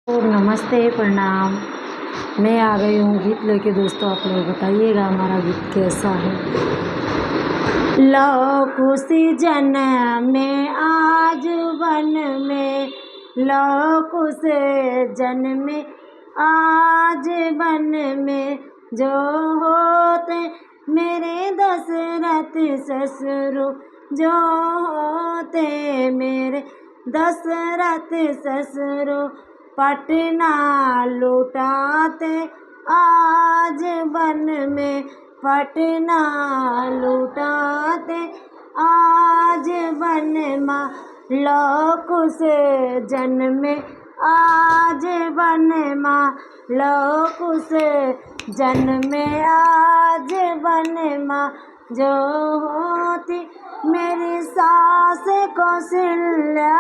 तो नमस्ते प्रणाम। मैं आ गई हूँ गीत लेके दोस्तों। आप लोग बताइएगा हमारा गीत कैसा है। लो खुशी जन्म में आज बन में, लो खुशी जन्म में आज बन में, जो होते मेरे दशरथ ससुर, जो होते मेरे दशरथ ससुर, पटना लुटाते आज बन में, पटना लुटाते आज बन माँ, लो खुशी जन्म आज बन माँ, लो खुशी जन्म आज बन माँ, जो होती मेरी सास कौशल्या,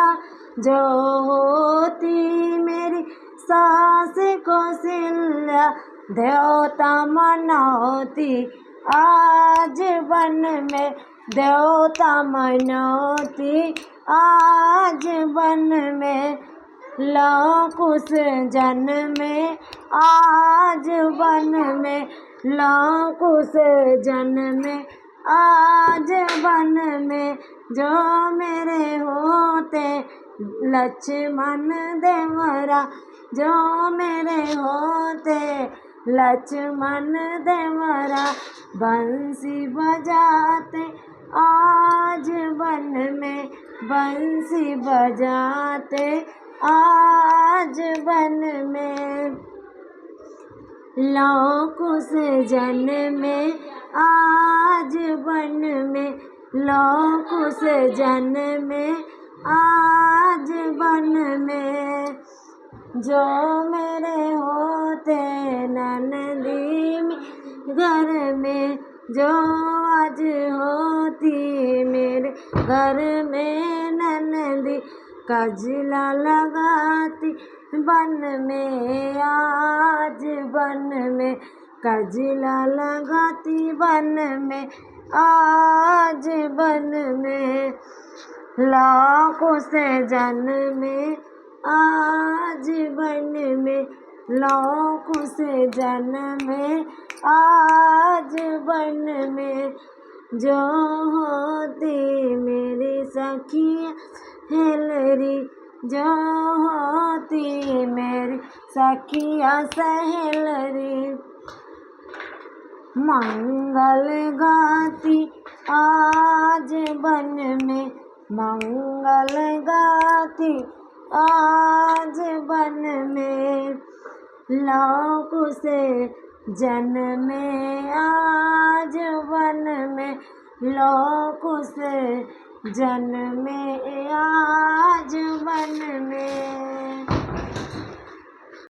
जो होती मेरी सास कौशल्या, देवता मनौती आज बन में, देवता मनौती आज बन में, लो खुशी जन्म में आज बन में, लो खुशी जन्म में आज बन में, जो मेरे होते लक्ष्मण देवरा, जो मेरे होते लक्ष्मण देवरा, बंसी बजाते आज बन में, बंसी बजाते आज बन में, लो खुशी जन्म में आज बन में, लो खुशी जन्म में आज बन में, जो मेरे होते ननदी घर में, जो आज होती मेरे घर में ननदी, कजला लगाती बन में आज बन में, कजला लगाती बन में आज बन में, लो खुशी जन्म में आज बन में, लो खुशी जन्म में आज बन में, जो होती मेरी सखिया हेलरी, जो होती मेरी सखिया सहेलरी, मंगल गाती आज बन में, मंगल गाती आज बन में, लो खुशी जन्म में आज बन में, लो खुशी जन्म में आज